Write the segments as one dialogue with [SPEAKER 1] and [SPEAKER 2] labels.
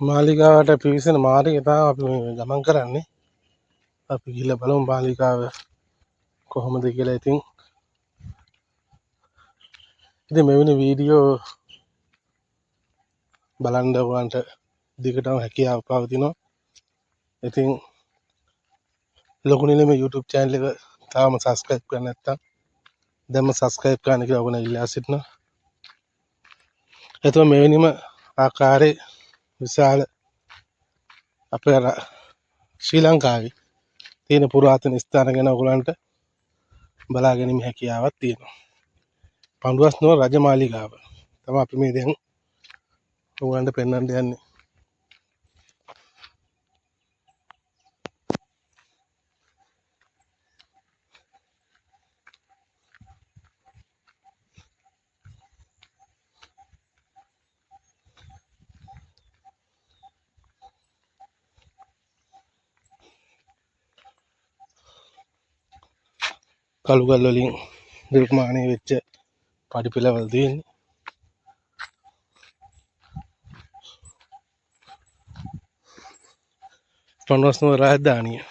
[SPEAKER 1] මාලිගාවට පිවිසෙන මාර්ගය තමයි අපි මේ ගමන් කරන්නේ. අපි ගිහිල්ලා බලමු මාලිගාව කොහොමද කියලා. ඉතින් මෙවැනි වීඩියෝ බලන්න ඔයගලන්ට දිගටම හැකියාව පවතිනවා. ඉතින් ලොකු නිලමේ YouTube channel එක තාම subscribe කරලා නැත්නම් දැන්ම subscribe කරන්න කියලා ඔයගොල්ලෝ ඉල්ලා සිටිනවා. එතකොට මෙවැනිම ආකාරයේ විශාල අපේ ශ්‍රී ලංකාවේ තියෙන පුරාතන ස්ථාන ගැන ඔයගලන්ට බලා ගැනීම හැකියාවක් තියෙනවා. පඬුවස් නුවර රජමාලිගාව තමයි අපි මේ දැන් ඔයගලන්ට පෙන්වන්න යන්නේ. කළුගල් වලින් නිර්මාණය වෙච්ච පඩිපෙළවල් තියෙන්නේ. පඬුවස් නුවර රාජධානිය.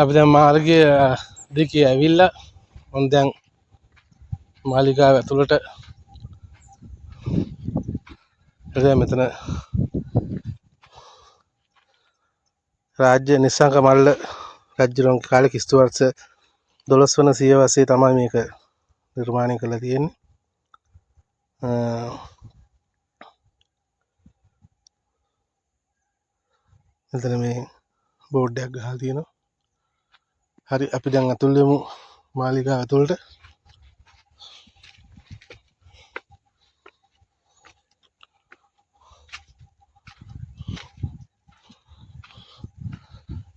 [SPEAKER 1] අපි දැන් මාර්ගය දිගේ ඇවිල්ලා මම දැන් මාලිගාව ඇතුළට දැන් මෙතන රාජ්‍ය නිස්සංක මල්ල රජුගේ කාලේ කිස්තු වර්ෂ 12 වන සියවසේ තමයි මේක නිර්මාණය කරලා තියෙන්නේ. මෙතන මේ බෝඩ් එකක් ගහලා තියෙනවා. හරි අපි දැන් අතුල් වෙමු මාලිගාව ඇතුළට.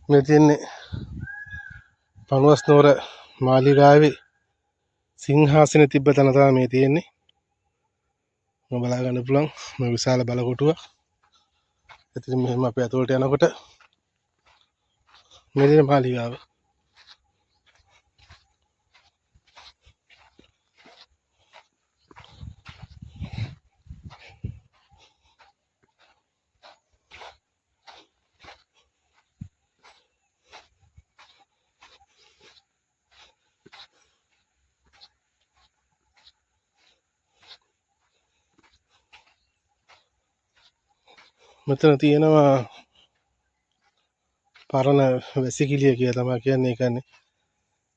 [SPEAKER 1] මේ තියෙන්නේ පඬුවස් නුවර මාලිගාවේ සිංහාසනේ තිබ්බ තැන තමයි මේ තියෙන්නේ. මම බලා ගන්න පුළුවන් මේ විශාල බලකොටුව. ඉතින් මෙහෙම අපි ඇතුළට යනකොට මේ තියෙන මාලිගාව. මෙතන තියෙනවා පරණ වැසිකිළිය කියලා තමයි කියන්නේ. ඒ කියන්නේ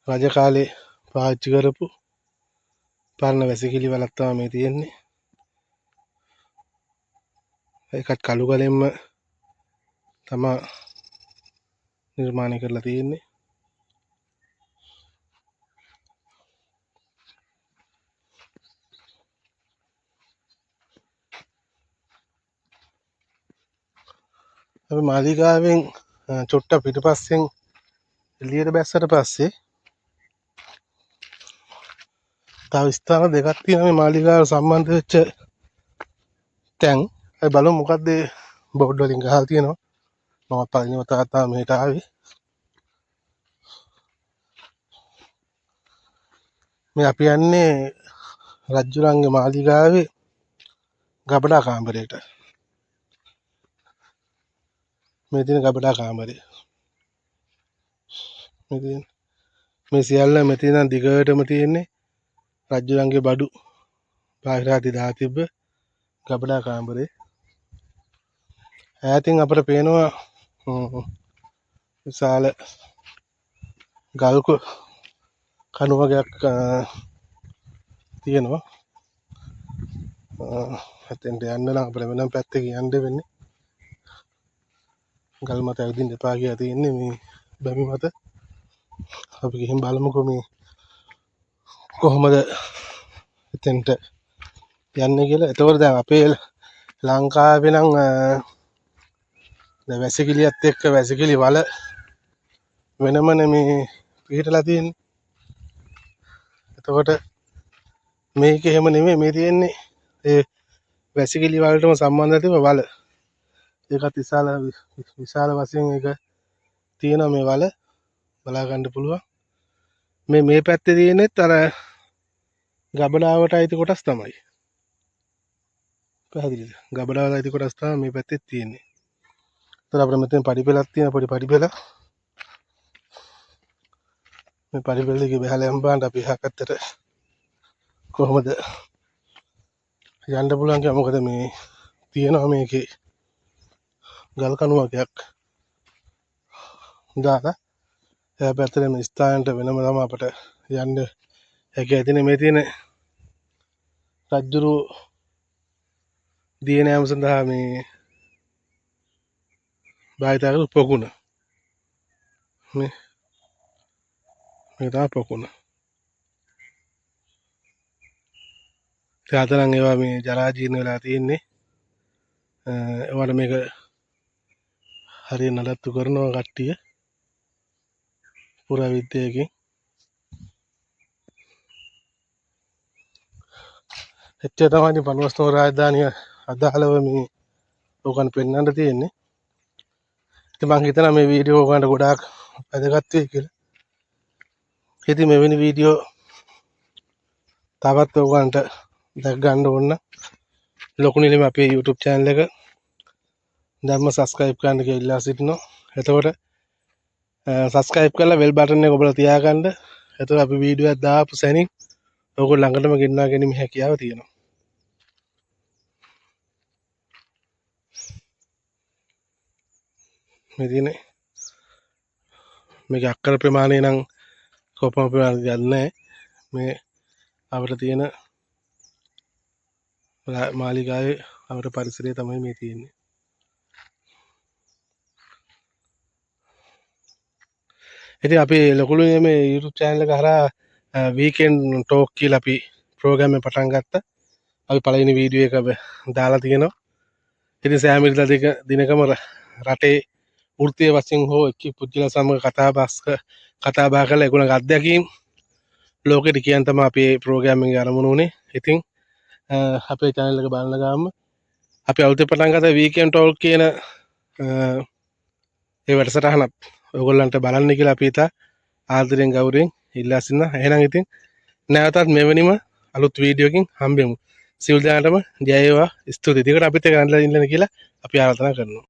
[SPEAKER 1] රජ කාලේ පාවිච්චි කරපු පරණ වැසිකිළි වලක් තමයි මේ තියෙන්නේ. ඒකත් කළු ගලෙන්ම තමයි නිර්මාණය කරලා තියෙන්නේ. අපි මාලිගාවෙන් චොට්ට පිටපස්සෙන් එළියට බැස්සට පස්සේ තව ස්ථාන දෙකක් තියෙනවා මේ මාලිගාව සම්බන්ධ වෙච්ච තැන්. අපි බලමු මොකක්ද මේ බෝඩ් වලින් ගහලා තියෙනවා. මම පළවෙනි වතාවට තමයි මෙහෙට ආවේ. මේ අපි යන්නේ රජුරන්ගේ මාලිගාවේ ගබඩා කාමරයට. මේ තියෙන ගබඩා කාමරය. මේ සියල්ල මෙතන ඉඳන් දිගටම තියෙන්නේ රජුරන්ගේ බඩු බාහිරාදී දා තිබ්බ ගබඩා කාමරේ. ඈතින් අපිට පේනවා විශාල ගල් කණු වගේක් තියෙනවා. එතෙන්ට යන්න නම් අපිට වෙනම පැත්තකින් යන්න වෙන්නේ. ගල් මත ඇවිදින්න එපා කියලා තියෙන්නේ මේ බැමි මත. අපි ගිහින් බලමුකෝ මේ කොහොමද එතෙන්ට යන්නේ කියලා. එතකොට දැන් අපේ ලංකාවේ නම් දැන් වැසිකිළියත් එක්ක වැසිකිළි වල වෙනමනේ මේ පිටලා තියෙන්නේ. එතකොට මේක එහෙම නෙමෙයි මේ තියෙන්නේ ඒ වැසිකිලි වලටම සම්බන්ධ තිබ්බ වල. ඒකත් විශාල වශයෙන් ඒක තියෙනවා මේ වල බලා ගන්න පුළුවන්. මේ පැත්තේ තියෙනෙත් අර ගබඩාවට අයිති කොටස් තමයි. පැහැදිලිද? ගබඩාවට අයිති කොටස් තමයි මේ පැත්තේ තියෙන්නේ. ඒතර අපිට මෙතන පඩිපෙළක් තියෙන පොඩි පඩිපෙළ. මේ පඩිපෙළ එකේ බහලා යම් බලන්න අපි එහා පැත්තට කොහොමද යන්න පුළුවන් කියලා. මොකද මේ තියෙනවා මේකේ ගල් කණුවකයක් දාලා එහා පැත්තේ මේ ස්ථානට වෙනම තමයි අපිට යන්න හැකියාව තියෙන. මේ තියෙන රජ්ජුරු දිය නෑම සඳහා මේ භාවිත කරපු පොකුණ. මේ තමයි පොකුණ. තාතනම් ඒවා මේ ජරා ජීර්ණ වෙලා තියෙන්නේ. ඒවට මේක හරිය නඩත්තු කරනවා කට්ටිය පුරාවිද්‍යාවකින්. එච්චර තමයි ඉතින් පනවස්තම රාජධානිය අදාළව මේ ඕකන් පෙන්වන්න තියෙන්නේ. ඉතින් මම හිතනවා මේ වීඩියෝ ඔයගලන්ට ගොඩාක් වැදගත් වෙයි කියලා. ඉතින් මෙවැනි වීඩියෝ තවත් ඔයගලන්ට දැක් ගන්න ඕන නම් ලොකු නිලිම අපේ YouTube channel එක දැන්ම subscribe කරන්න කියලා ඉල්ලා සිටිනවා. එතකොට subscribe කරලා bell button එක ඔබලා තියාගන්න. එතකොට අපි වීඩියෝ එකක් දාපු සැනින් ඔයගොල්ලෝ ළඟටම ගෙන්වා ගැනීම හැකියාව තියෙනවා. මේ තියෙන්නේ මේක අක්කර ප්‍රමාණය නම් කොපම ප්‍රමාණයක් ගන්නෑ. මේ අපිට තියෙන මාලිගාවේ අපිට පරිසරය තමයි මේ තියෙන්නේ. ඉතින් අපි ලොකුලුනේ මේ YouTube channel එක හරහා weekend talk කියලා අපි program එක පටන් ගත්තා. අපි පළවෙනි වීඩියෝ එක දාලා තියෙනවා. ඉතින් සෑම ඉරිදා දිනකම රටේ වෘත්තීය වශයෙන් හෝ එක් පුද්ගලයන් සමග කතා බහ කරලා ඒගොල්ලන්ගේ අත්දැකීම් ලෝකෙට කියන්න තමයි අපි මේ ප්‍රෝග්‍රෑම් එකේ ආරම්භ වුණේ. ඉතින් අපේ channel එක බලන ගාම අපි අලුතෙන් පටන් ගත්ත weekend talk කියන ඒ වැඩසටහනත් ඔයගොල්ලන්ට බලන්න කියලා අපි ඉතා ආදරෙන් ගෞරවයෙන් ඉල්ලා සිටිනවා. එහෙනම් ඉතින් නැවතත් මෙවැනිම අලුත් වීඩියෝ එකකින් හම්බෙමු. සියලු දෙනාටම ජය වේවා. ස්තුතියි. ටිකට අපිත් එක්ක අඳලා ඉන්න කියලා අපි ආරාධනා කරනවා.